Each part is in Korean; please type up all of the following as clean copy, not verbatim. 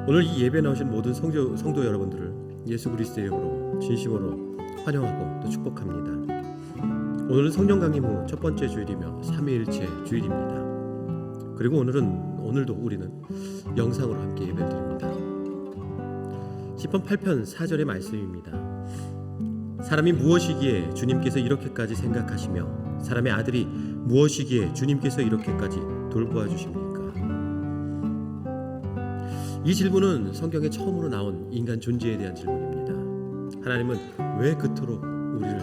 오늘 이 예배 나오신 모든 성도 여러분들을 예수 그리스도의 이름으로 진심으로 환영하고 또 축복합니다. 오늘은 성령 강림 후 첫 번째 주일이며 삼위일체 주일입니다. 그리고 오늘도 우리는 영상으로 함께 예배를 드립니다. 시편 8편 4절의 말씀입니다. 사람이 무엇이기에 주님께서 이렇게까지 생각하시며 사람의 아들이 무엇이기에 주님께서 이렇게까지 돌보아 주십니까? 이 질문은 성경에 처음으로 나온 인간 존재에 대한 질문입니다. 하나님은 왜 그토록 우리를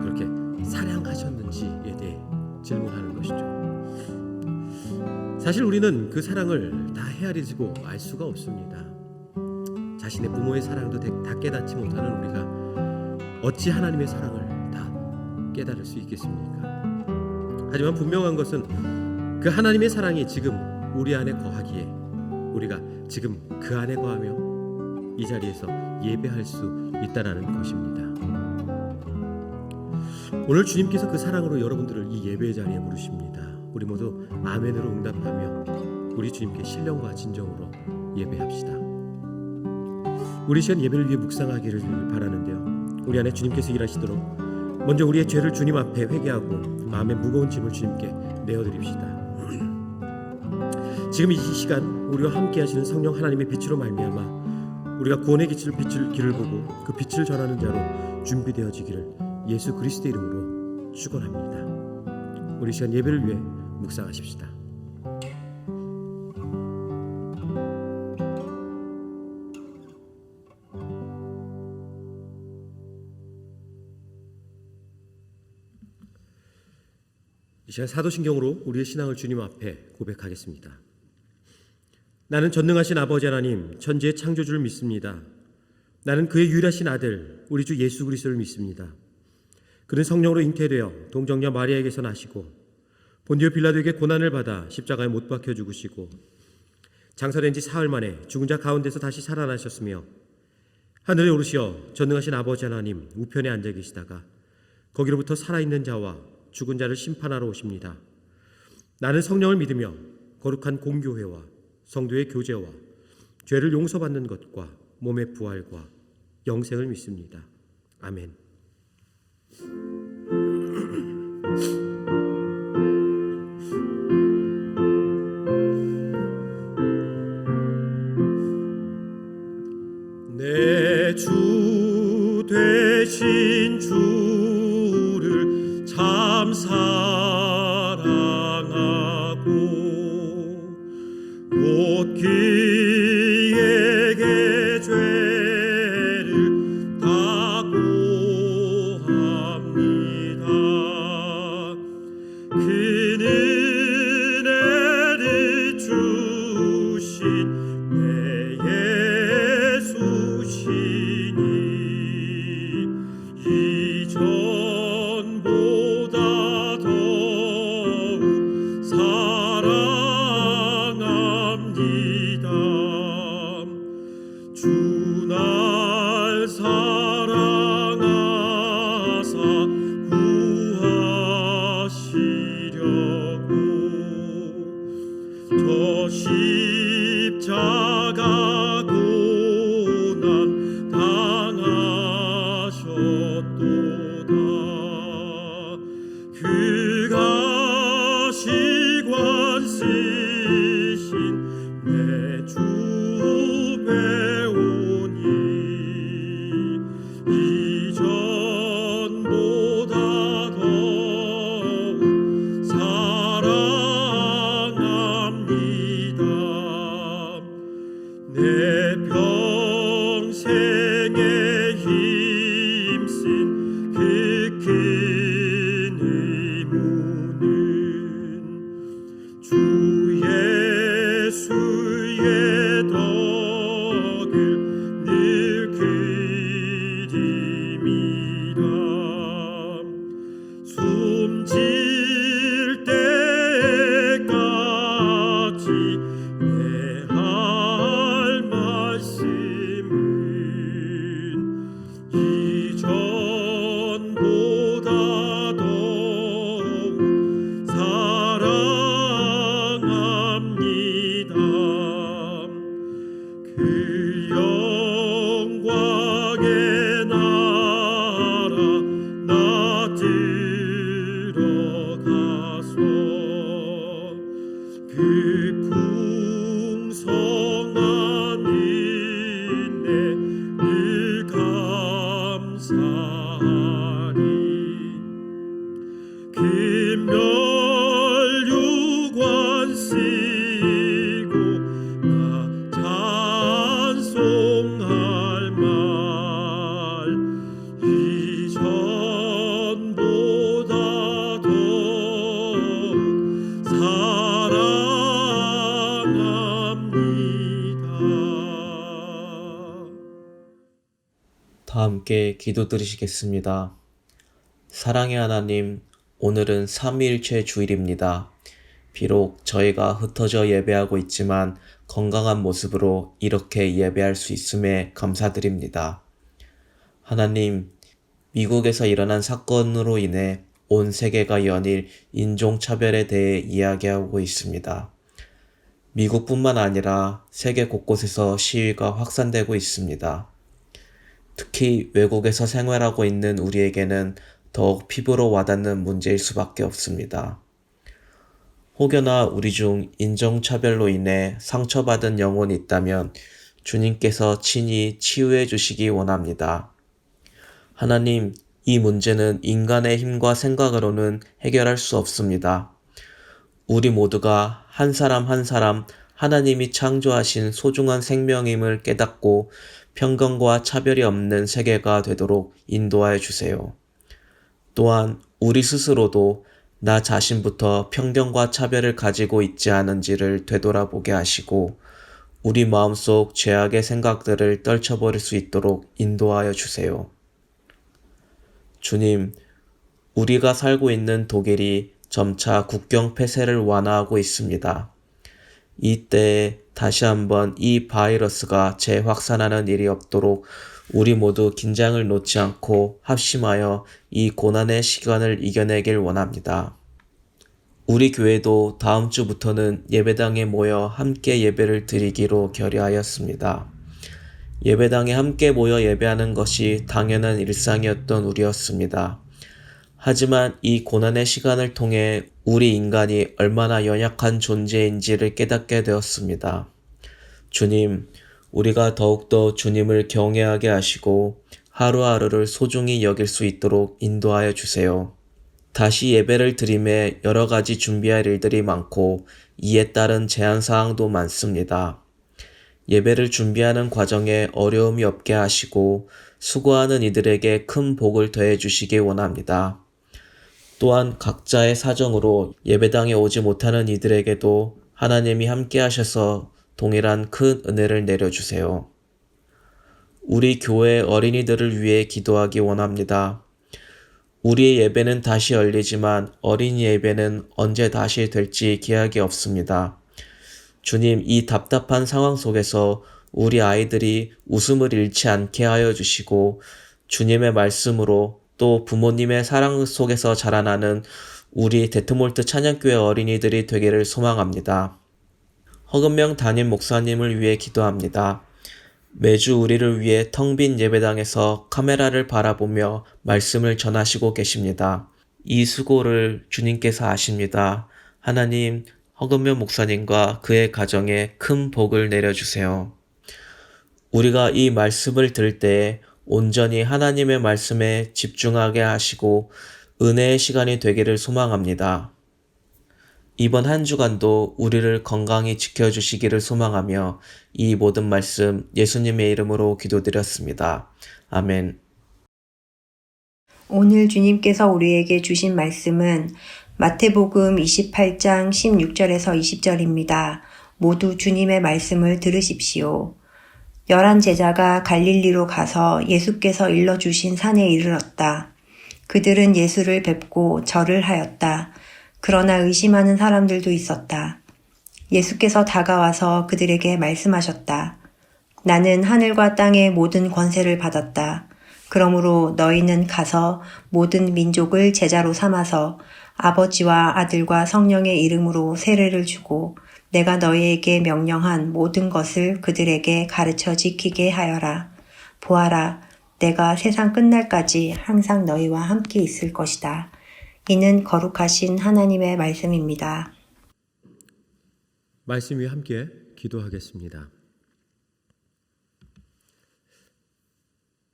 그렇게 사랑하셨는지에 대해 질문하는 것이죠. 사실 우리는 그 사랑을 다 헤아리고 알 수가 없습니다. 자신의 부모의 사랑도 다 깨닫지 못하는 우리가 어찌 하나님의 사랑을 다 깨달을 수 있겠습니까? 하지만 분명한 것은 그 하나님의 사랑이 지금 우리 안에 거하기에 우리가 지금 그 안에 거하며 이 자리에서 예배할 수 있다는 것입니다. 오늘 주님께서 그 사랑으로 여러분들을 이 예배의 자리에 부르십니다. 우리 모두 아멘으로 응답하며 우리 주님께 신령과 진정으로 예배합시다. 우리 시간 예배를 위해 묵상하기를 바라는데요, 우리 안에 주님께서 일하시도록 먼저 우리의 죄를 주님 앞에 회개하고 마음의 무거운 짐을 주님께 내어드립시다. 지금 이 시간 우리와 함께 하시는 성령 하나님의 빛으로 말미암아 우리가 구원의 길을 보고 그 빛을 전하는 자로 준비되어지기를 예수 그리스도의 이름으로 축원합니다. 우리 시간 예배를 위해 묵상하십시다. 이 시간 사도신경으로 우리의 신앙을 주님 앞에 고백하겠습니다. 나는 전능하신 아버지 하나님, 천지의 창조주를 믿습니다. 나는 그의 유일하신 아들, 우리 주 예수 그리스도를 믿습니다. 그는 성령으로 잉태되어 동정녀 마리아에게서 나시고 본디오 빌라도에게 고난을 받아 십자가에 못 박혀 죽으시고 장사된 지 사흘 만에 죽은 자 가운데서 다시 살아나셨으며 하늘에 오르시어 전능하신 아버지 하나님 우편에 앉아 계시다가 거기로부터 살아있는 자와 죽은 자를 심판하러 오십니다. 나는 성령을 믿으며 거룩한 공교회와 성도의 교제와 죄를 용서받는 것과 몸의 부활과 영생을 믿습니다. 아멘. 내 주 되신 주를 참 사랑하고 곧 그에게 죄를 다 고합니다. 그는 은혜를 주신 내 예수시니 이전보다 더욱 사랑합니다. 주 날 사랑하사 구하시려고 저 십자가 고난 당하셨도다. 그가 시관 쓰신 내 주 배우니 이전보다 더욱 사랑합니다. 내 평생에 힘쓴 그 큰 의무는 주 예수의 덕을 늘 그림이라. 숨질 때까지 내 할 말씀은 이전보다 더욱 사랑합니다. 그 다 함께 기도드리시겠습니다. 사랑의 하나님, 오늘은 삼위일체 주일입니다. 비록 저희가 흩어져 예배하고 있지만 건강한 모습으로 이렇게 예배할 수 있음에 감사드립니다. 하나님, 미국에서 일어난 사건으로 인해 온 세계가 연일 인종차별에 대해 이야기하고 있습니다. 미국뿐만 아니라 세계 곳곳에서 시위가 확산되고 있습니다. 특히 외국에서 생활하고 있는 우리에게는 더욱 피부로 와닿는 문제일 수밖에 없습니다. 혹여나 우리 중 인종차별로 인해 상처받은 영혼이 있다면 주님께서 친히 치유해 주시기 원합니다. 하나님, 이 문제는 인간의 힘과 생각으로는 해결할 수 없습니다. 우리 모두가 한 사람 한 사람 하나님이 창조하신 소중한 생명임을 깨닫고 편견과 차별이 없는 세계가 되도록 인도하여 주세요. 또한 우리 스스로도 나 자신부터 편견과 차별을 가지고 있지 않은지를 되돌아보게 하시고 우리 마음속 죄악의 생각들을 떨쳐버릴 수 있도록 인도하여 주세요. 주님, 우리가 살고 있는 독일이 점차 국경 폐쇄를 완화하고 있습니다. 이때에 다시 한번 이 바이러스가 재확산하는 일이 없도록 우리 모두 긴장을 놓지 않고 합심하여 이 고난의 시간을 이겨내길 원합니다. 우리 교회도 다음 주부터는 예배당에 모여 함께 예배를 드리기로 결의하였습니다. 예배당에 함께 모여 예배하는 것이 당연한 일상이었던 우리였습니다. 하지만 이 고난의 시간을 통해 우리 인간이 얼마나 연약한 존재인지를 깨닫게 되었습니다. 주님, 우리가 더욱더 주님을 경외하게 하시고 하루하루를 소중히 여길 수 있도록 인도하여 주세요. 다시 예배를 드림에 여러 가지 준비할 일들이 많고 이에 따른 제한사항도 많습니다. 예배를 준비하는 과정에 어려움이 없게 하시고 수고하는 이들에게 큰 복을 더해 주시기 원합니다. 또한 각자의 사정으로 예배당에 오지 못하는 이들에게도 하나님이 함께 하셔서 동일한 큰 은혜를 내려주세요. 우리 교회 어린이들을 위해 기도하기 원합니다. 우리의 예배는 다시 열리지만 어린이 예배는 언제 다시 될지 기약이 없습니다. 주님, 이 답답한 상황 속에서 우리 아이들이 웃음을 잃지 않게 하여 주시고 주님의 말씀으로 또 부모님의 사랑 속에서 자라나는 우리 데트몰트 찬양교회 어린이들이 되기를 소망합니다. 허금명 담임 목사님을 위해 기도합니다. 매주 우리를 위해 텅 빈 예배당에서 카메라를 바라보며 말씀을 전하시고 계십니다. 이 수고를 주님께서 아십니다. 하나님, 허금명 목사님과 그의 가정에 큰 복을 내려주세요. 우리가 이 말씀을 들을 때에 온전히 하나님의 말씀에 집중하게 하시고 은혜의 시간이 되기를 소망합니다. 이번 한 주간도 우리를 건강히 지켜주시기를 소망하며 이 모든 말씀 예수님의 이름으로 기도드렸습니다. 아멘. 오늘 주님께서 우리에게 주신 말씀은 마태복음 28장 16절에서 20절입니다. 모두 주님의 말씀을 들으십시오. 11 제자가 갈릴리로 가서 예수께서 일러주신 산에 이르렀다. 그들은 예수를 뵙고 절을 하였다. 그러나 의심하는 사람들도 있었다. 예수께서 다가와서 그들에게 말씀하셨다. 나는 하늘과 땅의 모든 권세를 받았다. 그러므로 너희는 가서 모든 민족을 제자로 삼아서 아버지와 아들과 성령의 이름으로 세례를 주고 내가 너희에게 명령한 모든 것을 그들에게 가르쳐 지키게 하여라. 보아라, 내가 세상 끝날까지 항상 너희와 함께 있을 것이다. 이는 거룩하신 하나님의 말씀입니다. 말씀 위에 함께 기도하겠습니다.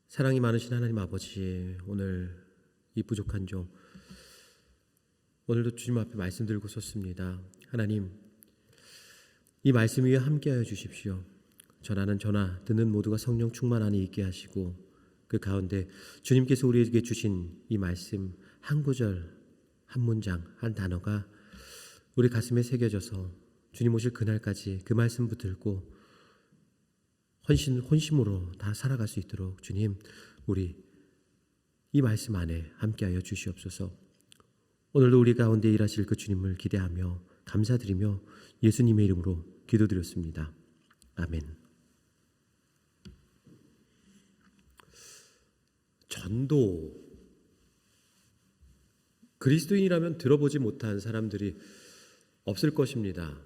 사랑이 많으신 하나님 아버지, 오늘 이 부족한 종 오늘도 주님 앞에 말씀 들고 섰습니다. 하나님, 이 말씀 위에 함께하여 주십시오. 전하는 저나 듣는 모두가 성령 충만 안에 있게 하시고 그 가운데 주님께서 우리에게 주신 이 말씀 한 구절, 한 문장, 한 단어가 우리 가슴에 새겨져서 주님 오실 그날까지 그 말씀 붙들고 혼심으로 다 살아갈 수 있도록 주님 우리 이 말씀 안에 함께하여 주시옵소서. 오늘도 우리 가운데 일하실 그 주님을 기대하며 감사드리며 예수님의 이름으로 기도드렸습니다. 아멘. 전도, 그리스도인이라면 들어보지 못한 사람들이 없을 것입니다.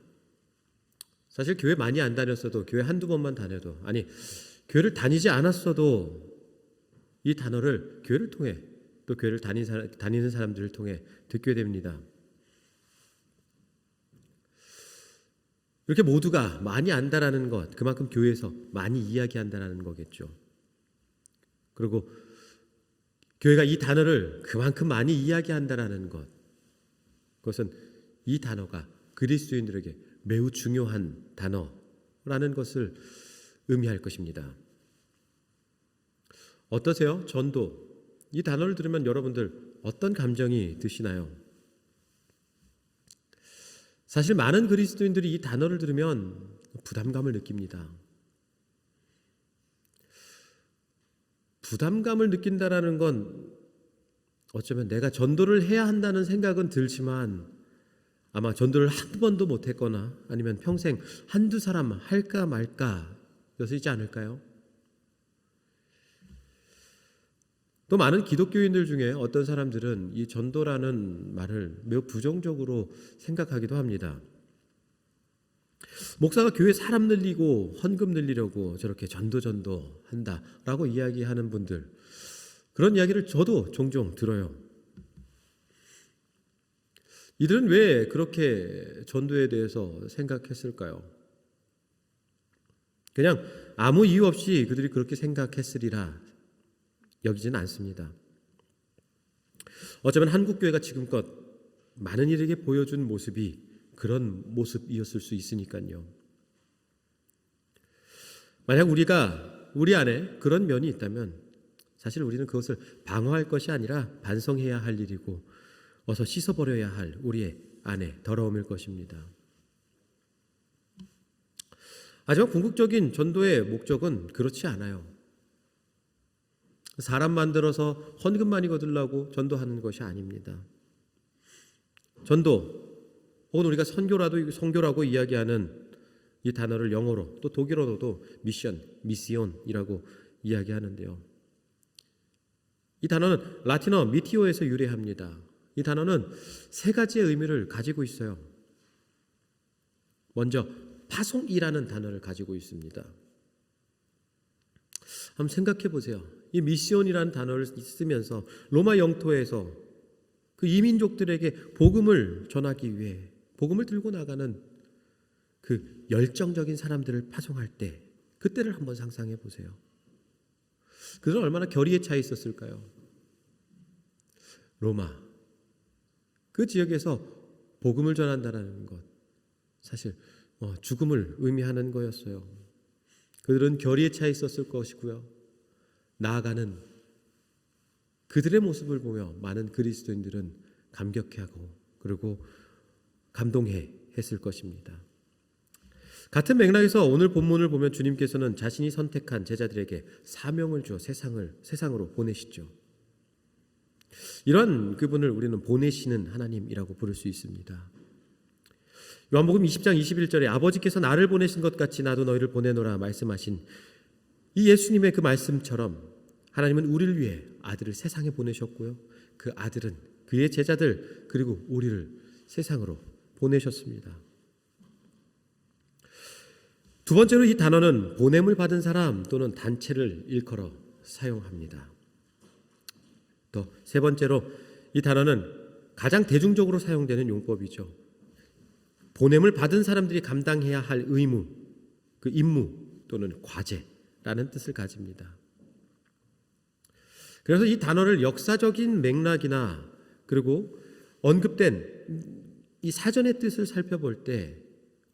사실 교회 많이 안 다녔어도, 교회 한두 번만 다녀도, 아니 교회를 다니지 않았어도 이 단어를 교회를 통해, 또 교회를 다니는 사람들을 통해 듣게 됩니다. 이렇게 모두가 많이 안다라는 것, 그만큼 교회에서 많이 이야기한다라는 거겠죠. 그리고 교회가 이 단어를 그만큼 많이 이야기한다라는 것, 그것은 이 단어가 그리스도인들에게 매우 중요한 단어라는 것을 의미할 것입니다. 어떠세요? 전도. 이 단어를 들으면 여러분들 어떤 감정이 드시나요? 사실 많은 그리스도인들이 이 단어를 들으면 부담감을 느낍니다. 부담감을 느낀다라는 건 어쩌면 내가 전도를 해야 한다는 생각은 들지만 아마 전도를 한 번도 못했거나 아니면 평생 한두 사람 할까 말까 였지 않을까요? 또 많은 기독교인들 중에 어떤 사람들은 이 전도라는 말을 매우 부정적으로 생각하기도 합니다. 목사가 교회 사람 늘리고 헌금 늘리려고 저렇게 전도 한다라고 이야기하는 분들, 그런 이야기를 저도 종종 들어요. 이들은 왜 그렇게 전도에 대해서 생각했을까요? 그냥 아무 이유 없이 그들이 그렇게 생각했으리라 여기지는 않습니다. 어쩌면 한국교회가 지금껏 많은 이들에게 보여준 모습이 그런 모습이었을 수 있으니까요. 만약 우리 안에 그런 면이 있다면 사실 우리는 그것을 방어할 것이 아니라 반성해야 할 일이고 어서 씻어버려야 할 우리의 안에 더러움일 것입니다. 하지만 궁극적인 전도의 목적은 그렇지 않아요. 사람 만들어서 헌금 많이 거두려고 전도하는 것이 아닙니다. 전도, 혹은 우리가 선교라고 이야기하는 이 단어를 영어로 또 독일어로도 미시온이라고 이야기하는데요. 이 단어는 라틴어 미티오에서 유래합니다. 이 단어는 세 가지의 의미를 가지고 있어요. 먼저 파송이라는 단어를 가지고 있습니다. 한번 생각해 보세요. 이 미시온이라는 단어를 쓰면서 로마 영토에서 그 이민족들에게 복음을 전하기 위해 복음을 들고 나가는 그 열정적인 사람들을 파송할 때 그때를 한번 상상해 보세요. 그들은 얼마나 결의에 차 있었을까요? 로마, 그 지역에서 복음을 전한다는 것, 사실 죽음을 의미하는 거였어요. 그들은 결의에 차 있었을 것이고요. 나아가는 그들의 모습을 보며 많은 그리스도인들은 감격해하고 그리고 감동해 했을 것입니다. 같은 맥락에서 오늘 본문을 보면 주님께서는 자신이 선택한 제자들에게 사명을 주어 세상으로 보내시죠. 이런 그분을 우리는 보내시는 하나님이라고 부를 수 있습니다. 요한복음 20장 21절에 아버지께서 나를 보내신 것 같이 나도 너희를 보내노라 말씀하신 이 예수님의 그 말씀처럼 하나님은 우리를 위해 아들을 세상에 보내셨고요. 그 아들은 그의 제자들 그리고 우리를 세상으로 보내셨습니다. 두 번째로 이 단어는 보냄을 받은 사람 또는 단체를 일컬어 사용합니다. 또 세 번째로 이 단어는 가장 대중적으로 사용되는 용법이죠. 보냄을 받은 사람들이 감당해야 할 의무, 그 임무 또는 과제라는 뜻을 가집니다. 그래서 이 단어를 역사적인 맥락이나 그리고 언급된 이 사전의 뜻을 살펴볼 때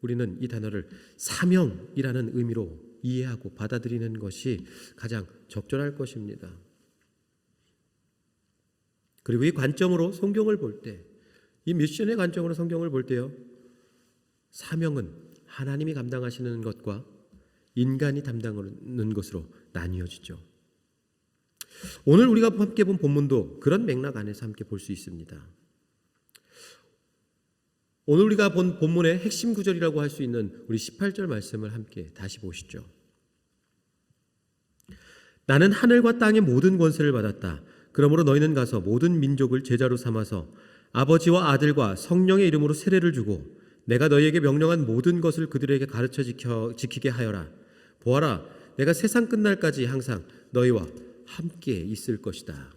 우리는 이 단어를 사명이라는 의미로 이해하고 받아들이는 것이 가장 적절할 것입니다. 그리고 이 관점으로 성경을 볼 때, 이 미션의 관점으로 성경을 볼 때요, 사명은 하나님이 감당하시는 것과 인간이 담당하는 것으로 나뉘어지죠. 오늘 우리가 함께 본 본문도 그런 맥락 안에서 함께 볼 수 있습니다. 오늘 우리가 본 본문의 핵심 구절이라고 할 수 있는 우리 18절 말씀을 함께 다시 보시죠. 나는 하늘과 땅의 모든 권세를 받았다. 그러므로 너희는 가서 모든 민족을 제자로 삼아서 아버지와 아들과 성령의 이름으로 세례를 주고 내가 너희에게 명령한 모든 것을 그들에게 가르쳐 지키게 하여라. 보아라, 내가 세상 끝날까지 항상 너희와 함께 있을 것이다.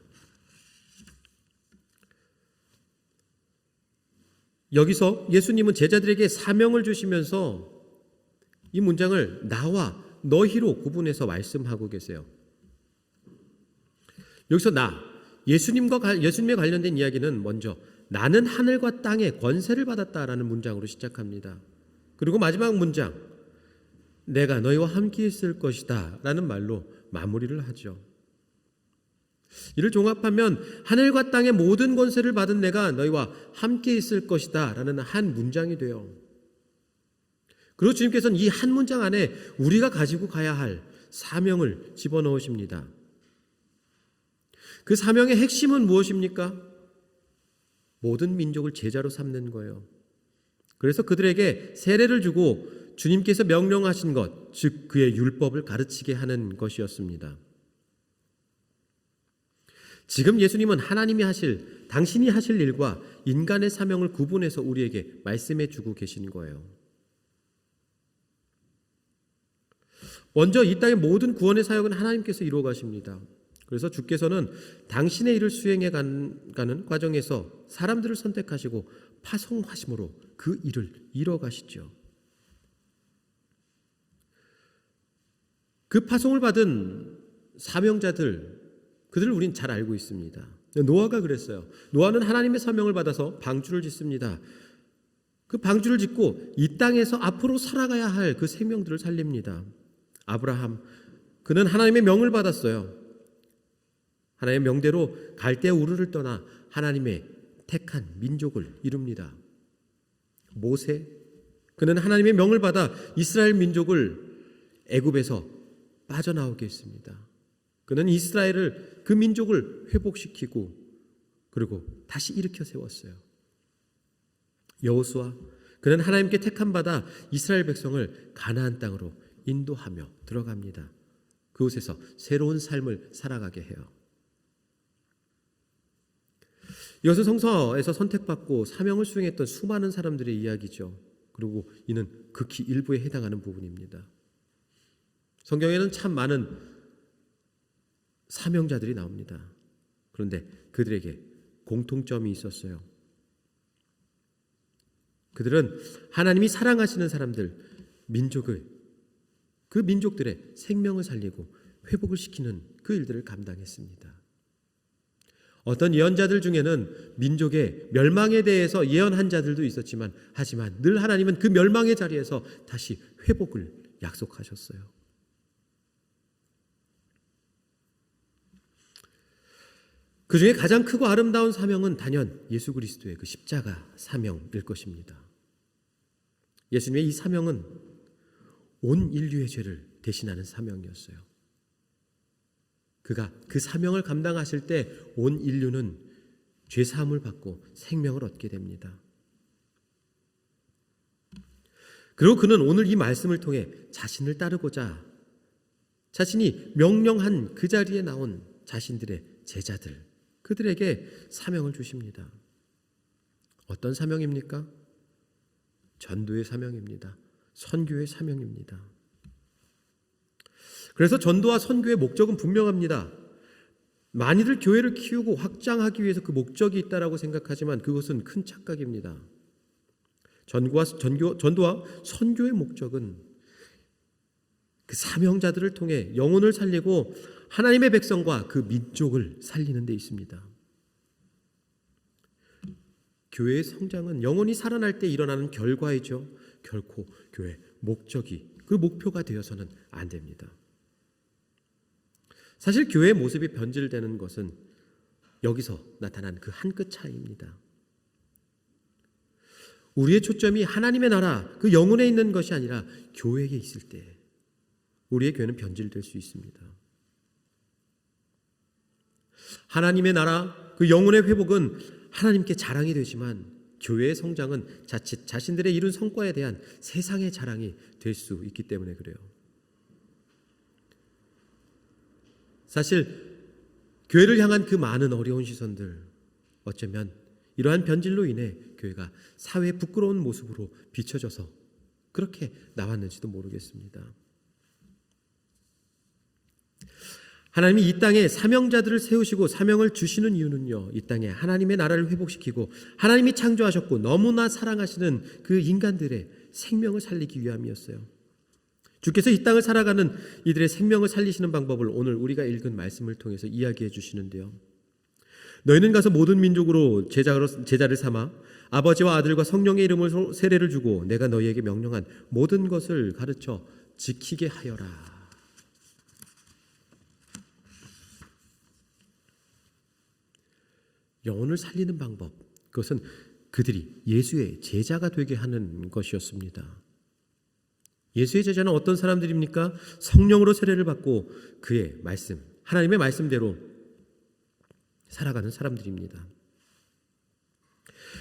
여기서 예수님은 제자들에게 사명을 주시면서 이 문장을 나와 너희로 구분해서 말씀하고 계세요. 여기서 예수님에 관련된 이야기는 먼저 나는 하늘과 땅의 권세를 받았다라는 문장으로 시작합니다. 그리고 마지막 문장 내가 너희와 함께 있을 것이다 라는 말로 마무리를 하죠. 이를 종합하면 하늘과 땅의 모든 권세를 받은 내가 너희와 함께 있을 것이다 라는 한 문장이 돼요. 그리고 주님께서는 이 한 문장 안에 우리가 가지고 가야 할 사명을 집어넣으십니다. 그 사명의 핵심은 무엇입니까? 모든 민족을 제자로 삼는 거예요. 그래서 그들에게 세례를 주고 주님께서 명령하신 것, 즉 그의 율법을 가르치게 하는 것이었습니다. 지금 예수님은 당신이 하실 일과 인간의 사명을 구분해서 우리에게 말씀해 주고 계신 거예요. 먼저 이 땅의 모든 구원의 사역은 하나님께서 이루어 가십니다. 그래서 주께서는 당신의 일을 수행해 가는 과정에서 사람들을 선택하시고 파송하심으로 그 일을 이뤄 가시죠. 그 파송을 받은 사명자들, 그들을 우린 잘 알고 있습니다. 노아가 그랬어요. 노아는 하나님의 사명을 받아서 방주를 짓습니다. 그 방주를 짓고 이 땅에서 앞으로 살아가야 할 그 생명들을 살립니다. 아브라함, 그는 하나님의 명을 받았어요. 하나님의 명대로 갈대아 우르를 떠나 하나님의 택한 민족을 이룹니다. 모세, 그는 하나님의 명을 받아 이스라엘 민족을 애굽에서 빠져나오게 했습니다. 그는 이스라엘을, 그 민족을 회복시키고 그리고 다시 일으켜 세웠어요. 여호수아, 그는 하나님께 택함 받아 이스라엘 백성을 가나안 땅으로 인도하며 들어갑니다. 그곳에서 새로운 삶을 살아가게 해요. 이것은 성서에서 선택받고 사명을 수행했던 수많은 사람들의 이야기죠. 그리고 이는 극히 일부에 해당하는 부분입니다. 성경에는 참 많은 사명자들이 나옵니다. 그런데 그들에게 공통점이 있었어요. 그들은 하나님이 사랑하시는 사람들, 그 민족들의 생명을 살리고 회복을 시키는 그 일들을 감당했습니다. 어떤 예언자들 중에는 민족의 멸망에 대해서 예언한 자들도 있었지만, 하지만 늘 하나님은 그 멸망의 자리에서 다시 회복을 약속하셨어요. 그 중에 가장 크고 아름다운 사명은 단연 예수 그리스도의 그 십자가 사명일 것입니다. 예수님의 이 사명은 온 인류의 죄를 대신하는 사명이었어요. 그가 그 사명을 감당하실 때 온 인류는 죄 사함을 받고 생명을 얻게 됩니다. 그리고 그는 오늘 이 말씀을 통해 자신을 따르고자 자신이 명령한 그 자리에 나온 자신들의 제자들, 그들에게 사명을 주십니다. 어떤 사명입니까? 전도의 사명입니다. 선교의 사명입니다. 그래서 전도와 선교의 목적은 분명합니다. 많이들 교회를 키우고 확장하기 위해서 그 목적이 있다라고 생각하지만 그것은 큰 착각입니다. 전도와 선교의 목적은 그 사명자들을 통해 영혼을 살리고 하나님의 백성과 그 민족을 살리는 데 있습니다. 교회의 성장은 영혼이 살아날 때 일어나는 결과이죠. 결코 교회 목적이, 그 목표가 되어서는 안 됩니다. 사실 교회의 모습이 변질되는 것은 여기서 나타난 그 한 끗 차이입니다. 우리의 초점이 하나님의 나라, 그 영혼에 있는 것이 아니라 교회에 있을 때 우리의 교회는 변질될 수 있습니다. 하나님의 나라, 그 영혼의 회복은 하나님께 자랑이 되지만 교회의 성장은 자칫 자신들의 이룬 성과에 대한 세상의 자랑이 될 수 있기 때문에 그래요. 사실 교회를 향한 그 많은 어려운 시선들, 어쩌면 이러한 변질로 인해 교회가 사회의 부끄러운 모습으로 비춰져서 그렇게 나왔는지도 모르겠습니다. 하나님이 이 땅에 사명자들을 세우시고 사명을 주시는 이유는요, 이 땅에 하나님의 나라를 회복시키고 하나님이 창조하셨고 너무나 사랑하시는 그 인간들의 생명을 살리기 위함이었어요. 주께서 이 땅을 살아가는 이들의 생명을 살리시는 방법을 오늘 우리가 읽은 말씀을 통해서 이야기해 주시는데요. 너희는 가서 모든 민족으로 제자를 삼아 아버지와 아들과 성령의 이름으로 세례를 주고 내가 너희에게 명령한 모든 것을 가르쳐 지키게 하여라. 영혼을 살리는 방법, 그것은 그들이 예수의 제자가 되게 하는 것이었습니다. 예수의 제자는 어떤 사람들입니까? 성령으로 세례를 받고 그의 말씀, 하나님의 말씀대로 살아가는 사람들입니다.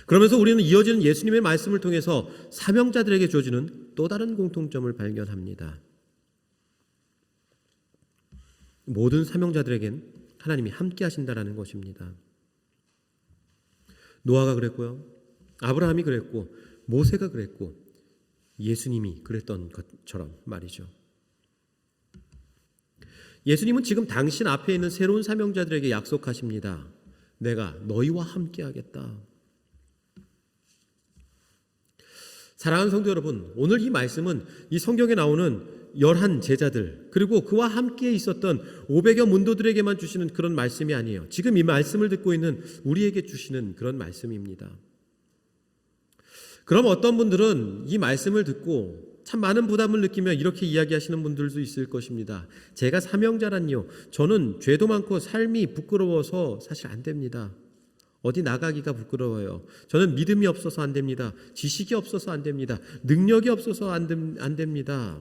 그러면서 우리는 이어지는 예수님의 말씀을 통해서 사명자들에게 주어지는 또 다른 공통점을 발견합니다. 모든 사명자들에겐 하나님이 함께 하신다라는 것입니다. 노아가 그랬고요, 아브라함이 그랬고, 모세가 그랬고, 예수님이 그랬던 것처럼 말이죠. 예수님은 지금 당신 앞에 있는 새로운 사명자들에게 약속하십니다. 내가 너희와 함께 하겠다. 사랑하는 성도 여러분, 오늘 이 말씀은 이 성경에 나오는 11 제자들 그리고 그와 함께 있었던 500여 문도들에게만 주시는 그런 말씀이 아니에요. 지금 이 말씀을 듣고 있는 우리에게 주시는 그런 말씀입니다. 그럼 어떤 분들은 이 말씀을 듣고 참 많은 부담을 느끼며 이렇게 이야기하시는 분들도 있을 것입니다. 제가 사명자란요, 저는 죄도 많고 삶이 부끄러워서 사실 안 됩니다. 어디 나가기가 부끄러워요. 저는 믿음이 없어서 안 됩니다. 지식이 없어서 안 됩니다. 능력이 없어서 안 됩니다.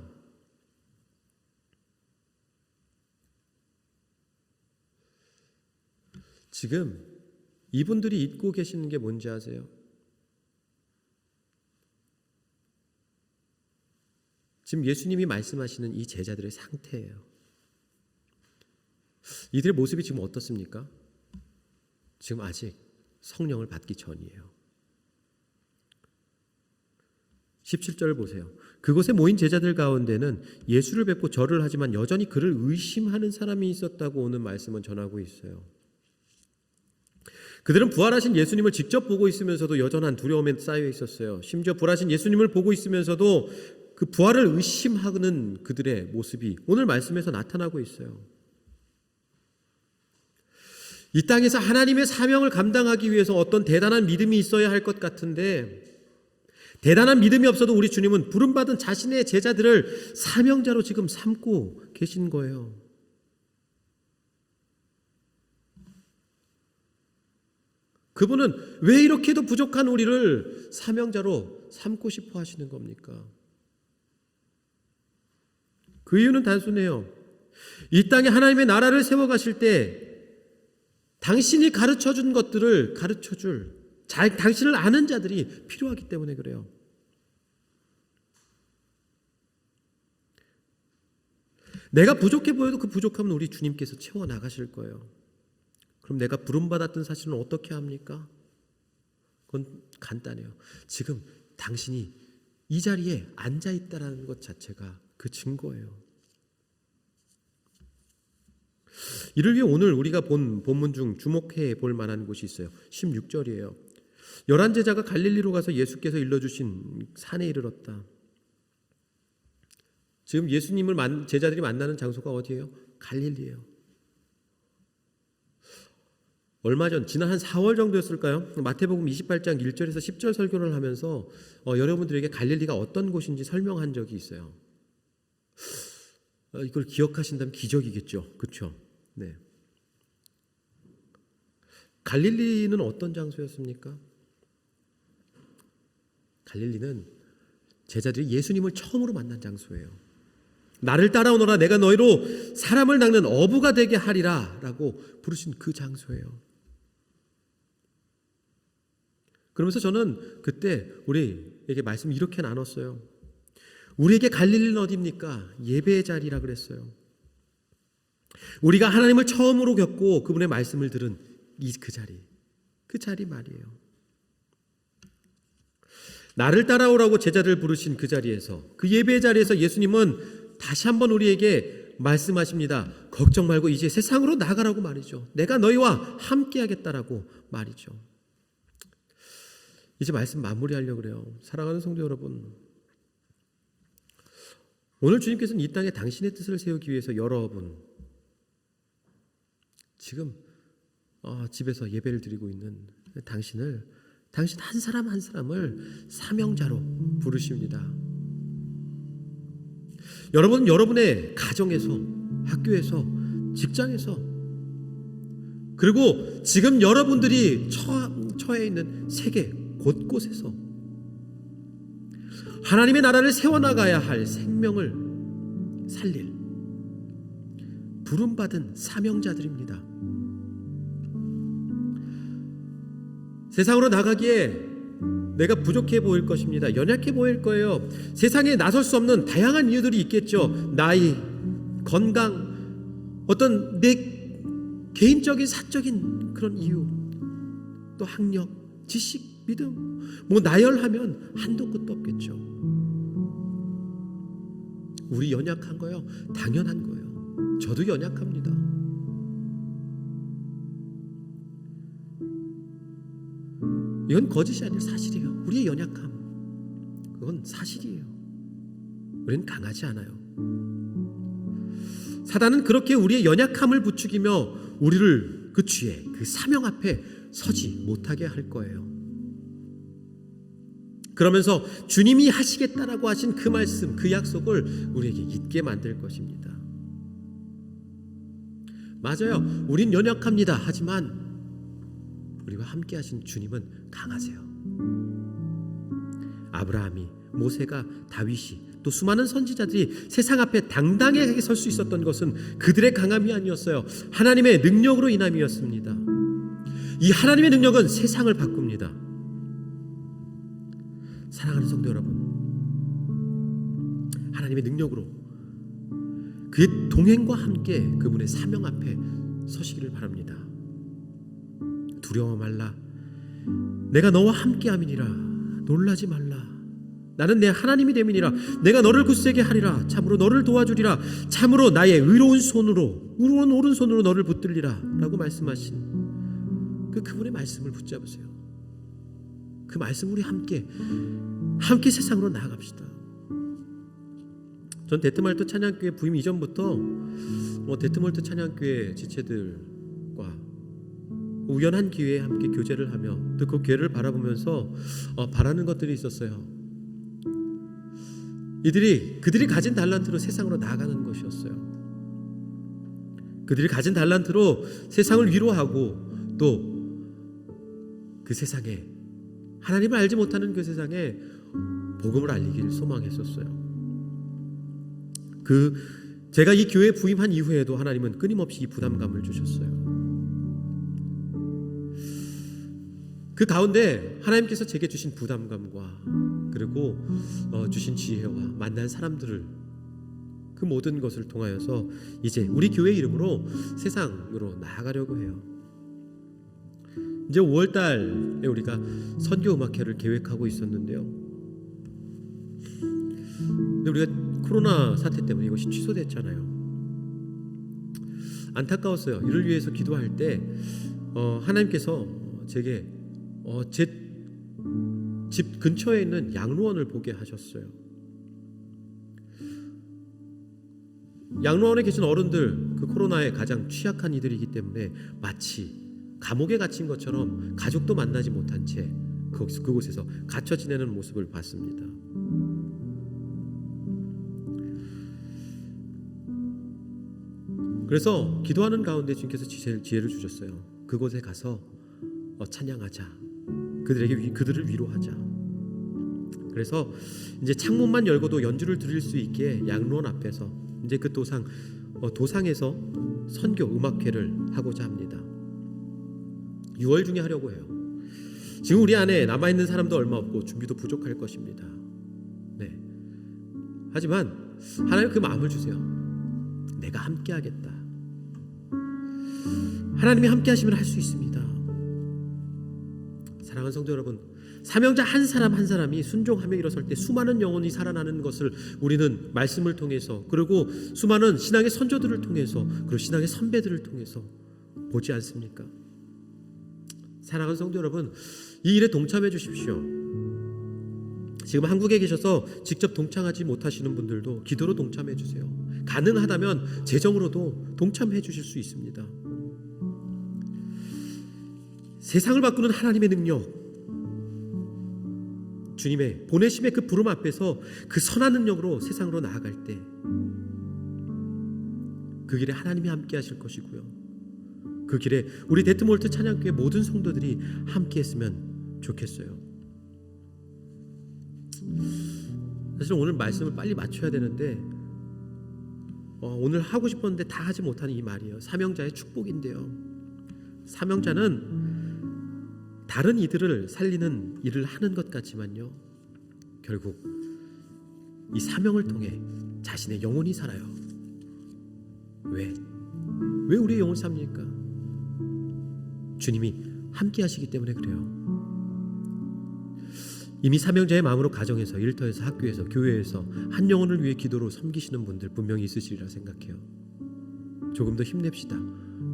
지금 이분들이 잊고 계시는 게 뭔지 아세요? 지금 예수님이 말씀하시는 이 제자들의 상태예요. 이들의 모습이 지금 어떻습니까? 지금 아직 성령을 받기 전이에요. 17절 보세요. 그곳에 모인 제자들 가운데는 예수를 뵙고 절을 하지만 여전히 그를 의심하는 사람이 있었다고 오는 말씀은 전하고 있어요. 그들은 부활하신 예수님을 직접 보고 있으면서도 여전한 두려움에 쌓여 있었어요. 심지어 부활하신 예수님을 보고 있으면서도 그 부활을 의심하는 그들의 모습이 오늘 말씀에서 나타나고 있어요. 이 땅에서 하나님의 사명을 감당하기 위해서 어떤 대단한 믿음이 있어야 할 것 같은데, 대단한 믿음이 없어도 우리 주님은 부름받은 자신의 제자들을 사명자로 지금 삼고 계신 거예요. 그분은 왜 이렇게도 부족한 우리를 사명자로 삼고 싶어 하시는 겁니까? 그 이유는 단순해요. 이 땅에 하나님의 나라를 세워가실 때 당신이 가르쳐준 것들을 가르쳐줄 당신을 아는 자들이 필요하기 때문에 그래요. 내가 부족해 보여도 그 부족함은 우리 주님께서 채워나가실 거예요. 그럼 내가 부름받았던 사실은 어떻게 합니까? 그건 간단해요. 지금 당신이 이 자리에 앉아있다는 것 자체가 그 증거예요. 이를 위해 오늘 우리가 본 본문 중 주목해 볼 만한 곳이 있어요. 16절이에요. 11 제자가 갈릴리로 가서 예수께서 일러주신 산에 이르렀다. 지금 예수님을 제자들이 만나는 장소가 어디예요? 갈릴리예요. 얼마 전 지난 한 4월 정도였을까요? 마태복음 28장 1절에서 10절 설교를 하면서 여러분들에게 갈릴리가 어떤 곳인지 설명한 적이 있어요. 이걸 기억하신다면 기적이겠죠. 그렇죠? 네. 갈릴리는 어떤 장소였습니까? 갈릴리는 제자들이 예수님을 처음으로 만난 장소예요. 나를 따라오너라 내가 너희로 사람을 낚는 어부가 되게 하리라 라고 부르신 그 장소예요. 그러면서 저는 그때 우리에게 말씀 이렇게 나눴어요. 우리에게 갈 일은 어디입니까? 예배의 자리라 그랬어요. 우리가 하나님을 처음으로 겪고 그분의 말씀을 들은 그 자리 말이에요. 나를 따라오라고 제자를 부르신 그 자리에서, 그 예배의 자리에서 예수님은 다시 한번 우리에게 말씀하십니다. 걱정 말고 이제 세상으로 나가라고 말이죠. 내가 너희와 함께 하겠다라고 말이죠. 이제 말씀 마무리하려고 그래요. 사랑하는 성도 여러분, 오늘 주님께서는 이 땅에 당신의 뜻을 세우기 위해서 여러분 지금 집에서 예배를 드리고 있는 당신 한 사람 한 사람을 사명자로 부르십니다. 여러분, 여러분의 가정에서, 학교에서, 직장에서, 그리고 지금 여러분들이 처해 있는 세계 곳곳에서 하나님의 나라를 세워나가야 할 생명을 살릴 부름받은 사명자들입니다. 세상으로 나가기에 내가 부족해 보일 것입니다. 연약해 보일 거예요. 세상에 나설 수 없는 다양한 이유들이 있겠죠. 나이, 건강, 어떤 내 개인적인 사적인 그런 이유, 또 학력, 지식, 믿음, 나열하면 한도 끝도 없겠죠. 우리 연약한 거요, 당연한 거예요. 저도 연약합니다. 이건 거짓이 아니라 사실이에요. 우리의 연약함, 그건 사실이에요. 우리는 강하지 않아요. 사단은 그렇게 우리의 연약함을 부추기며 우리를 그 주의 그 사명 앞에 서지 못하게 할 거예요. 그러면서 주님이 하시겠다라고 하신 그 말씀, 그 약속을 우리에게 잊게 만들 것입니다. 맞아요. 우린 연약합니다. 하지만 우리와 함께 하신 주님은 강하세요. 아브라함이, 모세가, 다윗이, 또 수많은 선지자들이 세상 앞에 당당하게 설 수 있었던 것은 그들의 강함이 아니었어요. 하나님의 능력으로 인함이었습니다. 이 하나님의 능력은 세상을 바꿉니다. 사랑하는 성도 여러분, 하나님의 능력으로 그의 동행과 함께 그분의 사명 앞에 서시기를 바랍니다. 두려워 말라. 내가 너와 함께함이니라. 놀라지 말라. 나는 내 하나님이 됨이니라. 내가 너를 굳세게 하리라. 참으로 너를 도와주리라. 참으로 나의 의로운 오른손으로 너를 붙들리라 라고 말씀하신 그분의 말씀을 붙잡으세요. 그 말씀 우리 함께 세상으로 나아갑시다. 전 데트말트 찬양교회 부임 이전부터 데트말트 찬양교회 지체들과 우연한 기회에 함께 교제를 하며 또 그 교회를 바라보면서 바라는 것들이 있었어요. 그들이 가진 달란트로 세상으로 나아가는 것이었어요. 그들이 가진 달란트로 세상을 위로하고 또 그 세상에, 하나님을 알지 못하는 그 세상에 복음을 알리기를 소망했었어요. 제가 이 교회에 부임한 이후에도 하나님은 끊임없이 이 부담감을 주셨어요. 그 가운데 하나님께서 제게 주신 부담감과 그리고 주신 지혜와 만난 사람들을, 그 모든 것을 통하여서 이제 우리 교회 이름으로 세상으로 나아가려고 해요. 이제 5월달에 우리가 선교음악회를 계획하고 있었는데요. 근데 우리가 코로나 사태 때문에 이것이 취소됐잖아요. 안타까웠어요. 이를 위해서 기도할 때 하나님께서 제게 제 집 근처에 있는 양로원을 보게 하셨어요. 양로원에 계신 어른들, 그 코로나에 가장 취약한 이들이기 때문에 마치 감옥에 갇힌 것처럼 가족도 만나지 못한 채 그곳에서 갇혀 지내는 모습을 봤습니다. 그래서 기도하는 가운데 주님께서 지혜를 주셨어요. 그곳에 가서 찬양하자. 그들을 위로하자. 그래서 이제 창문만 열고도 연주를 드릴 수 있게 양로원 앞에서 이제 그 도상에서 선교 음악회를 하고자 합니다. 6월 중에 하려고 해요. 지금 우리 안에 남아있는 사람도 얼마 없고 준비도 부족할 것입니다. 네. 하지만 하나님 그 마음을 주세요. 내가 함께 하겠다. 하나님이 함께 하시면 할 수 있습니다. 사랑하는 성도 여러분, 사명자 한 사람 한 사람이 순종하며 일어설 때 수많은 영혼이 살아나는 것을 우리는 말씀을 통해서, 그리고 수많은 신앙의 선조들을 통해서, 그리고 신앙의 선배들을 통해서 보지 않습니까? 사랑하는 성도 여러분, 이 일에 동참해 주십시오. 지금 한국에 계셔서 직접 동참하지 못하시는 분들도 기도로 동참해 주세요. 가능하다면 재정으로도 동참해 주실 수 있습니다. 세상을 바꾸는 하나님의 능력, 주님의 보내심의 그 부름 앞에서 그 선한 능력으로 세상으로 나아갈 때 그 길에 하나님이 함께 하실 것이고요, 그 길에 우리 데트몰트 찬양교회 모든 성도들이 함께 했으면 좋겠어요. 사실 오늘 말씀을 빨리 마쳐야 되는데 오늘 하고 싶었는데 다 하지 못하는 이 말이에요. 사명자의 축복인데요, 사명자는 다른 이들을 살리는 일을 하는 것 같지만요, 결국 이 사명을 통해 자신의 영혼이 살아요. 왜 우리의 영혼이 삽니까? 주님이 함께 하시기 때문에 그래요. 이미 사명자의 마음으로 가정에서, 일터에서, 학교에서, 교회에서 한 영혼을 위해 기도로 섬기시는 분들 분명히 있으시리라 생각해요. 조금 더 힘냅시다.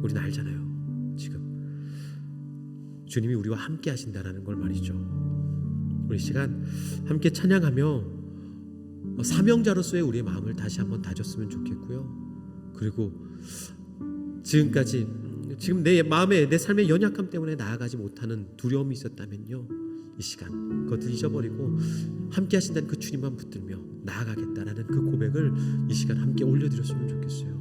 우리는 알잖아요. 지금 주님이 우리와 함께 하신다는 걸 말이죠. 우리 시간 함께 찬양하며 사명자로서의 우리의 마음을 다시 한번 다졌으면 좋겠고요. 그리고 지금 내 마음에, 내 삶의 연약함 때문에 나아가지 못하는 두려움이 있었다면요, 이 시간 그것을 잊어버리고 함께 하신다는 그 주님만 붙들며 나아가겠다라는 그 고백을 이 시간 함께 올려드렸으면 좋겠어요.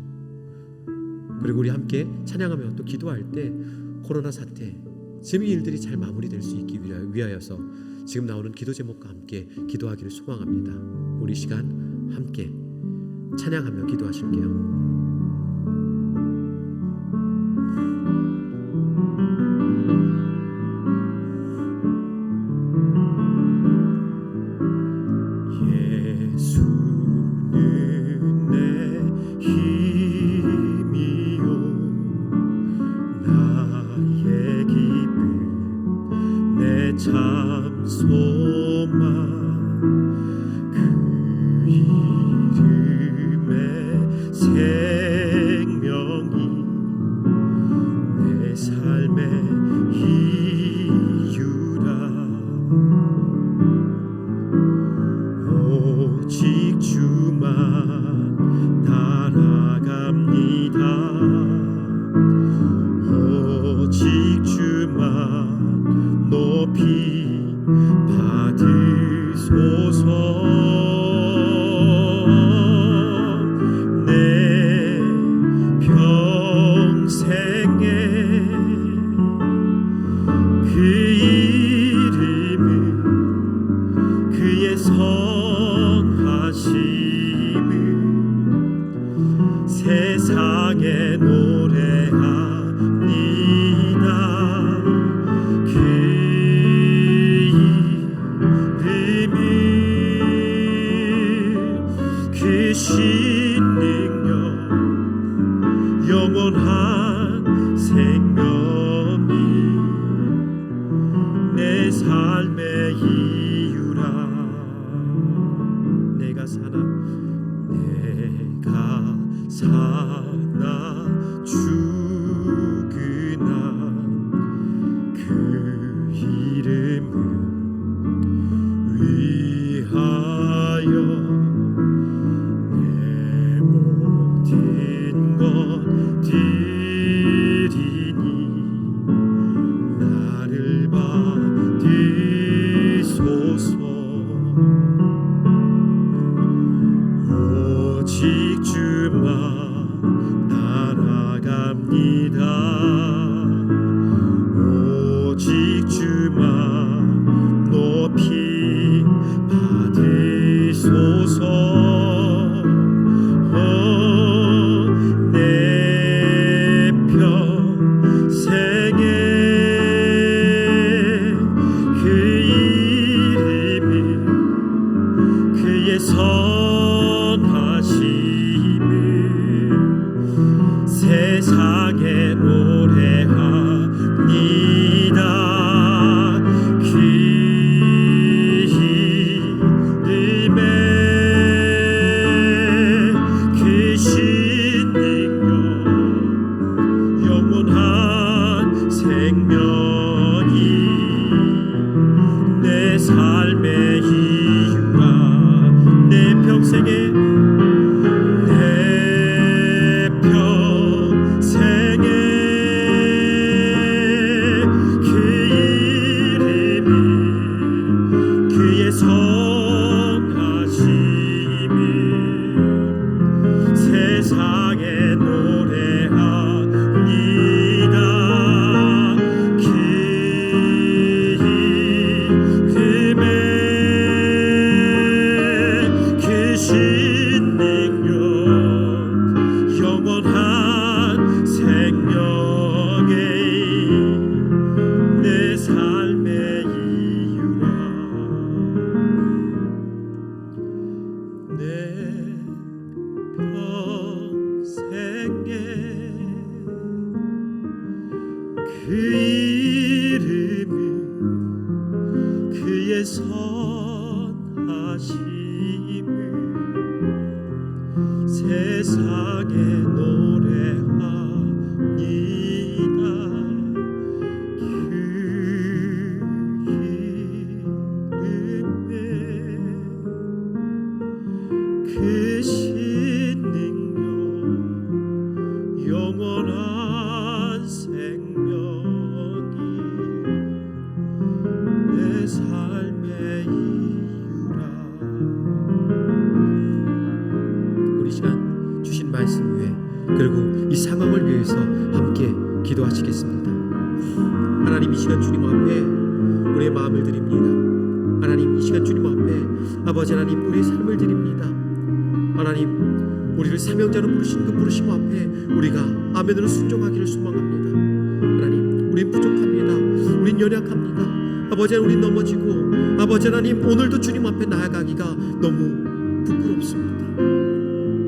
그리고 우리 함께 찬양하며 또 기도할 때 코로나 사태, 지금 이 일들이 잘 마무리될 수 있기 위하여서 지금 나오는 기도 제목과 함께 기도하기를 소망합니다. 우리 시간 함께 찬양하며 기도하실게요. 참 소망 그 이름의 생명이 내 삶의 이유라. 오직 주만 따라갑니다. 오직 주만 높이 받으소서. 내 평생에 그 이름은 그의 선하심을 세상에 노래합니다. 그 생명이 내 삶의 이유라. 내 평생에 그 이름이 그의 선하심을 세상에 노래하니라. 그 이름에 그 신능력 영원한 생명에 내 삶의 이유라. 내 평생에 그 이름은 그의 선하심을 세상에 노래하니라. 그 이름에 그 신능력 영원한 생명이 내 삶의 이유라. 우리 시간 주신 말씀 위에 그리고 이 상황을 위해서 함께 기도하시겠습니다. 하나님, 이 시간 주님 앞에 우리의 마음을 드립니다. 하나님, 이 시간 주님 앞에 아버지 하나님 우리의 삶을 드립니다. 하나님, 우리를 사명자로 부르신 그 부르심 앞에 우리가 아멘으로 순종하기를 소망합니다. 하나님, 우린 부족합니다. 우린 연약합니다. 아버지 하나님, 우린 넘어지고 아버지 하나님 오늘도 주님 앞에 나아가기가 너무 부끄럽습니다.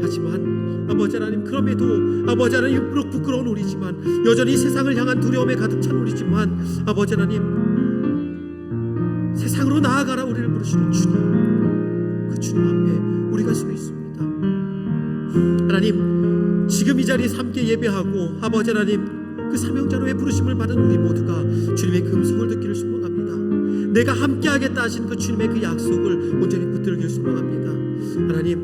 하지만 아버지 하나님, 그럼에도 아버지 하나님 부끄러운 우리지만 여전히 세상을 향한 두려움에 가득 찬 우리지만 아버지 하나님 세상으로 나아가라 우리를 부르시는 주님, 그 주님 앞에 우리가 서 있습니다. 하나님, 지금 이 자리에서 함께 예배하고 아버지 하나님 그 사명자로의 부르심을 받은 우리 모두가 주님의 그 음성을 듣기를 소망합니다. 내가 함께하겠다 하신 그 주님의 그 약속을 온전히 붙들기를 소망합니다. 하나님,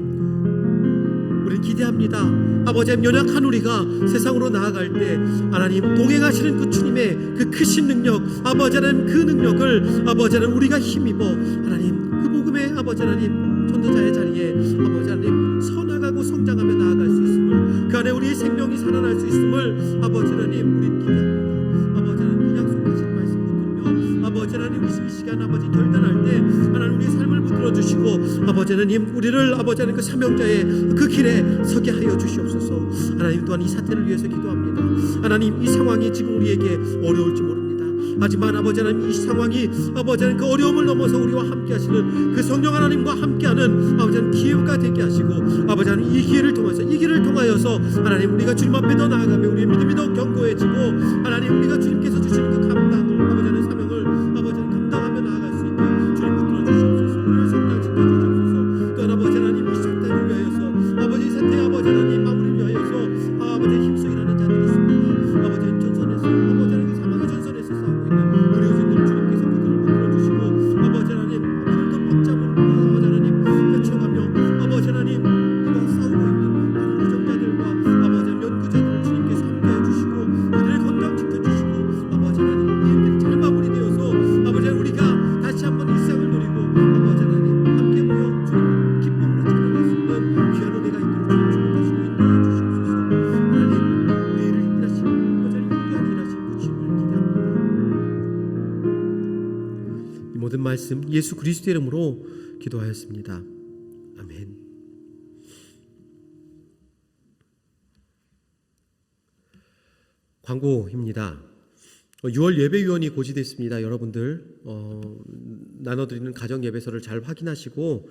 우리는 기대합니다. 아버지 하나님, 연약한 우리가 세상으로 나아갈 때 하나님 동행하시는 그 주님의 그 크신 능력, 아버지 하나님 그 능력을 아버지 하나님 우리가 힘입어 하나님 그 복음의 아버지 하나님 전도자의 자리에 아버지 하나님 서나가고 성장하며 나아갈 수 있음을, 그 안에 우리의 생명이 살아날 수 있음을 아버지 하나님 우리는 기대합니다. 아버지 하나님 그 약속하신 말씀 붙들며 아버지 하나님 이 시간 아버지 결단할 때 하나님 우리의 삶을 붙들어 주시고 아버지 하나님 우리를 아버지 하나님 그 사명자의 그 길에 서게 하여 주시옵소서. 하나님, 또한 이 사태를 위해서 기도합니다. 하나님, 이 상황이 지금 우리에게 어려울지 모릅니다. 하지만 아버지 하나님 이 상황이 아버지 하나님 그 어려움을 넘어서 우리와 함께 하시는 그 성령 하나님과 함께하는 아버지 하나님 기회가 되게 하시고 아버지 하나님 이 기회를 통해서 이 길을 통하여서 하나님 우리가 주님 앞에 더 나아가며 우리의 믿음이 더 견고해지고 하나님 우리가 주님께서 주시는 그 감당을 아버지 하나님 사명을 아버지 하나님 감당하며 나아갈 수 있게 주님 붙들어 주시옵소서. 우리를 성장시켜 주시옵소서. 또한 아버지 하나님 이 사태를 위하여서 아버지 이 사태 아버지 하나님 마무리를 위하여서 아버지 힘써 일하는 자들이 있습니다. 아버지 전선에서 아버지 하나님 사망의 전선에서 싸우고 있는 우리 의원들 주님께서 그들을 붙들어 주시고 아버지 하나님 오늘도 밤잠으로 아버지 하나님 헤쳐가며 아버지 하나님 이와 싸우고 있는 다른 유정자들과 아버지 하나님 연구자들을 주님께서 함께해 주시고 그들의 건강 지켜주시고 아버지 하나님 이 일들이 잘 마무리되어서 아버지 하나님 우리가 다시 한번 일상을 누리고 아버지 하나님 함께 모여 주님을 기쁨으로 찬양할 수 있는 귀한 은혜가 있도록 주님 축복하시고 인도해 주시옵소서. 하나님, 우리를 일하시고 여전히 인도하는 일하시는 그 주님을 기대합니다. 이 모든 말씀 예수 그리스도의 이름으로 기도하였습니다. 아멘. 광고입니다. 6월 예배위원이 고지됐습니다. 여러분들 나눠드리는 가정 예배서를 잘 확인하시고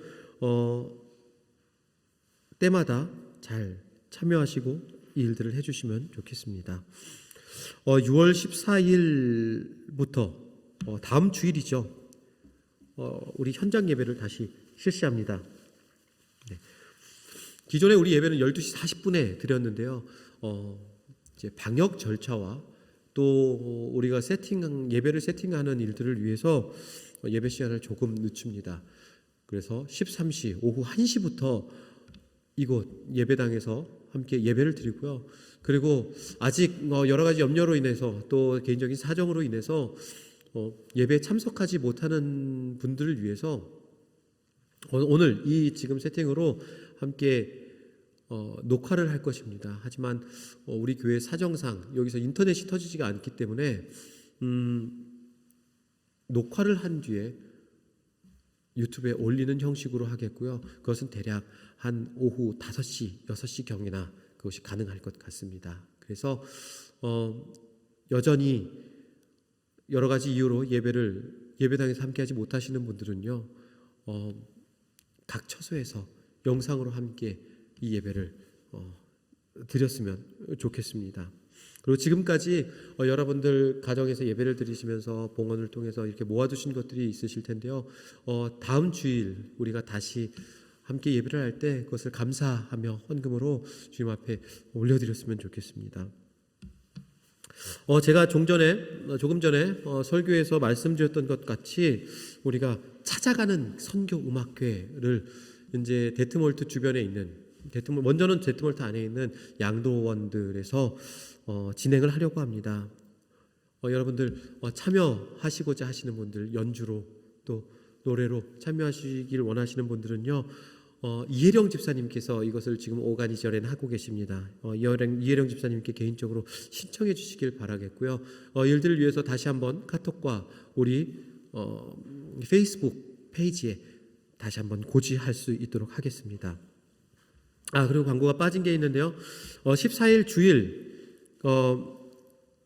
때마다 잘 참여하시고 이 일들을 해주시면 좋겠습니다. 6월 14일부터 다음 주일이죠. 우리 현장 예배를 다시 실시합니다. 네. 기존에 우리 예배는 12시 40분에 드렸는데요. 이제 방역 절차와 또 우리가 예배를 세팅하는 일들을 위해서 예배 시간을 조금 늦춥니다. 그래서 13시 오후 1시부터 이곳 예배당에서 함께 예배를 드리고요. 그리고 아직 여러 가지 염려로 인해서 또 개인적인 사정으로 인해서 예배에 참석하지 못하는 분들을 위해서 오늘 이 지금 세팅으로 함께 녹화를 할 것입니다. 하지만 우리 교회 사정상 여기서 인터넷이 터지지가 않기 때문에 녹화를 한 뒤에 유튜브에 올리는 형식으로 하겠고요. 그것은 대략 한 오후 5시, 6시경이나 그것이 가능할 것 같습니다. 그래서 여전히 여러 가지 이유로 예배당에서 함께하지 못하시는 분들은요, 각 처소에서 영상으로 함께 이 예배를 드렸으면 좋겠습니다. 그리고 지금까지 여러분들 가정에서 예배를 드리시면서 봉헌을 통해서 이렇게 모아두신 것들이 있으실 텐데요. 다음 주일 우리가 다시 함께 예배를 할 때 그것을 감사하며 헌금으로 주님 앞에 올려드렸으면 좋겠습니다. 제가 조금 전에 설교에서 말씀드렸던 것 같이 우리가 찾아가는 선교 음악회를 이제 데트몰트 주변에 있는 먼저는 데트몰트 안에 있는 양도원들에서 진행을 하려고 합니다. 여러분들 참여하시고자 하시는 분들, 연주로 또 노래로 참여하시길 원하시는 분들은요, 이혜령 집사님께서 이것을 지금 오가니저렌 하고 계십니다. 이혜령 집사님께 개인적으로 신청해 주시길 바라겠고요. 일들을 위해서 다시 한번 카톡과 우리 페이스북 페이지에 다시 한번 고지할 수 있도록 하겠습니다. 그리고 광고가 빠진 게 있는데요. 14일 주일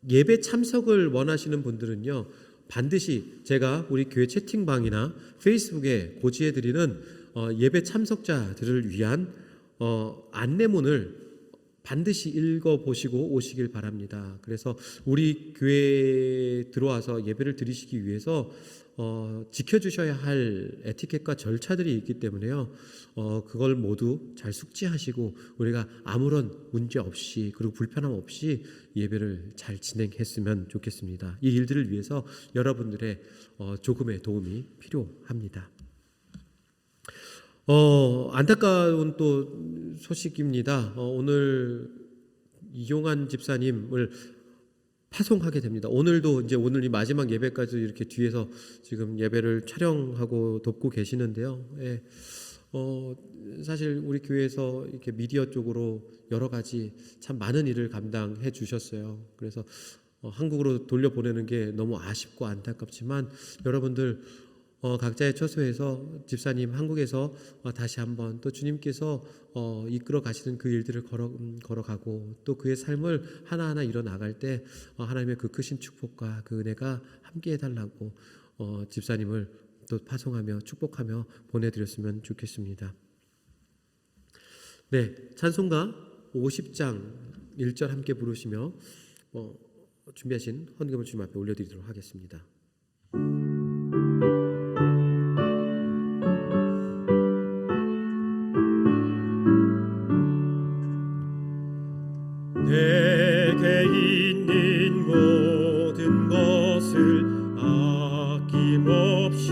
예배 참석을 원하시는 분들은요, 반드시 제가 우리 교회 채팅방이나 페이스북에 고지해드리는 예배 참석자들을 위한 안내문을 반드시 읽어보시고 오시길 바랍니다. 그래서 우리 교회에 들어와서 예배를 드리시기 위해서 지켜주셔야 할 에티켓과 절차들이 있기 때문에요. 그걸 모두 잘 숙지하시고 우리가 아무런 문제 없이 그리고 불편함 없이 예배를 잘 진행했으면 좋겠습니다. 이 일들을 위해서 여러분들의 조금의 도움이 필요합니다. 안타까운 또 소식입니다. 오늘 이용한 집사님을 파송하게 됩니다. 오늘도 오늘 이 마지막 예배까지 이렇게 뒤에서 지금 예배를 촬영하고 돕고 계시는데요. 사실 우리 교회에서 이렇게 미디어 쪽으로 여러 가지 참 많은 일을 감당해 주셨어요. 그래서 한국으로 돌려보내는 게 너무 아쉽고 안타깝지만 여러분들 각자의 처소에서 집사님 한국에서 다시 한번 또 주님께서 이끌어 가시는 그 일들을 걸어가고 또 그의 삶을 하나하나 이뤄나갈 때 하나님의 그 크신 축복과 그 은혜가 함께 해달라고 집사님을 또 파송하며 축복하며 보내드렸으면 좋겠습니다. 네, 찬송가 50장 1절 함께 부르시며 준비하신 헌금을 주님 앞에 올려드리도록 하겠습니다. 내게 있는 모든 것을 아낌없이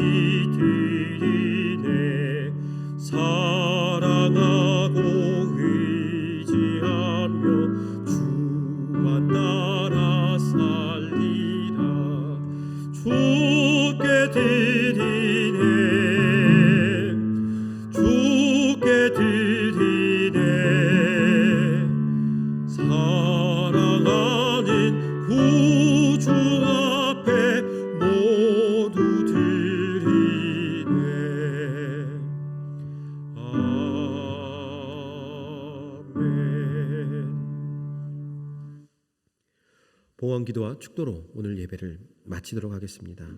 드리네. 사랑하고 의지하며 주만 따라 살리라. 주께 드리네. 주께 드리네. 사랑하는 구주 앞에 모두 드리네. 아멘. 봉헌기도와 축도로 오늘 예배를 마치도록 하겠습니다.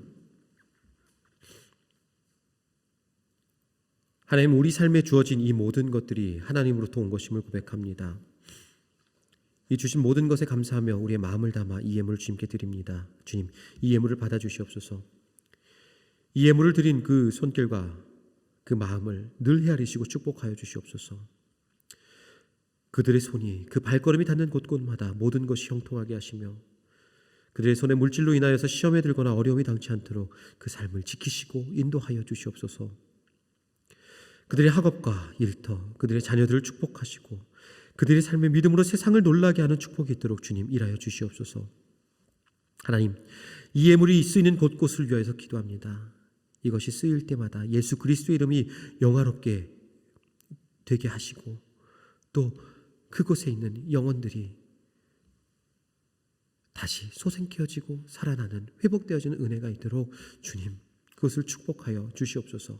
하나님, 우리 삶에 주어진 이 모든 것들이 하나님으로부터 온 것임을 고백합니다. 이 주신 모든 것에 감사하며 우리의 마음을 담아 이 예물을 주님께 드립니다. 주님, 이 예물을 받아주시옵소서. 이 예물을 드린 그 손길과 그 마음을 늘 헤아리시고 축복하여 주시옵소서. 그들의 손이 그 발걸음이 닿는 곳곳마다 모든 것이 형통하게 하시며 그들의 손에 물질로 인하여서 시험에 들거나 어려움이 당치 않도록 그 삶을 지키시고 인도하여 주시옵소서. 그들의 학업과 일터, 그들의 자녀들을 축복하시고 그들의 삶의 믿음으로 세상을 놀라게 하는 축복이 있도록 주님 일하여 주시옵소서. 하나님, 이 예물이 쓰이는 곳곳을 위하여서 기도합니다. 이것이 쓰일 때마다 예수 그리스도의 이름이 영화롭게 되게 하시고 또 그곳에 있는 영혼들이 다시 소생케어지고 살아나는 회복되어지는 은혜가 있도록 주님 그것을 축복하여 주시옵소서.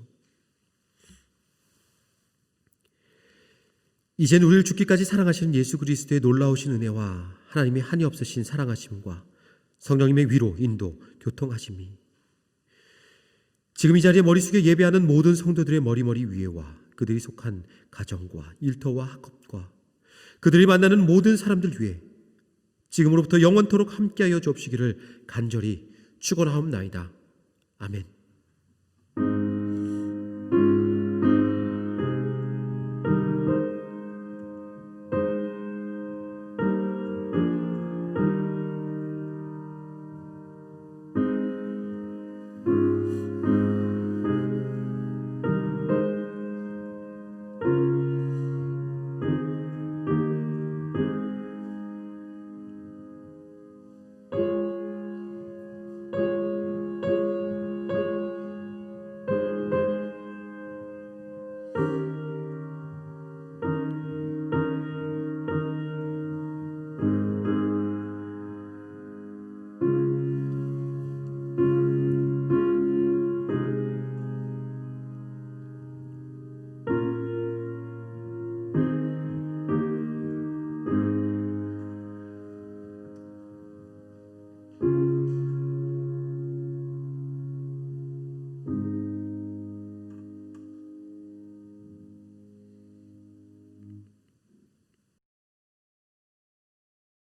이젠 우리를 죽기까지 사랑하시는 예수 그리스도의 놀라우신 은혜와 하나님의 한이 없으신 사랑하심과 성령님의 위로, 인도, 교통하심이 지금 이 자리에 머리 숙여 예배하는 모든 성도들의 머리머리 위에와 그들이 속한 가정과 일터와 학업과 그들이 만나는 모든 사람들 위에 지금으로부터 영원토록 함께하여 주옵시기를 간절히 축원하옵나이다. 아멘.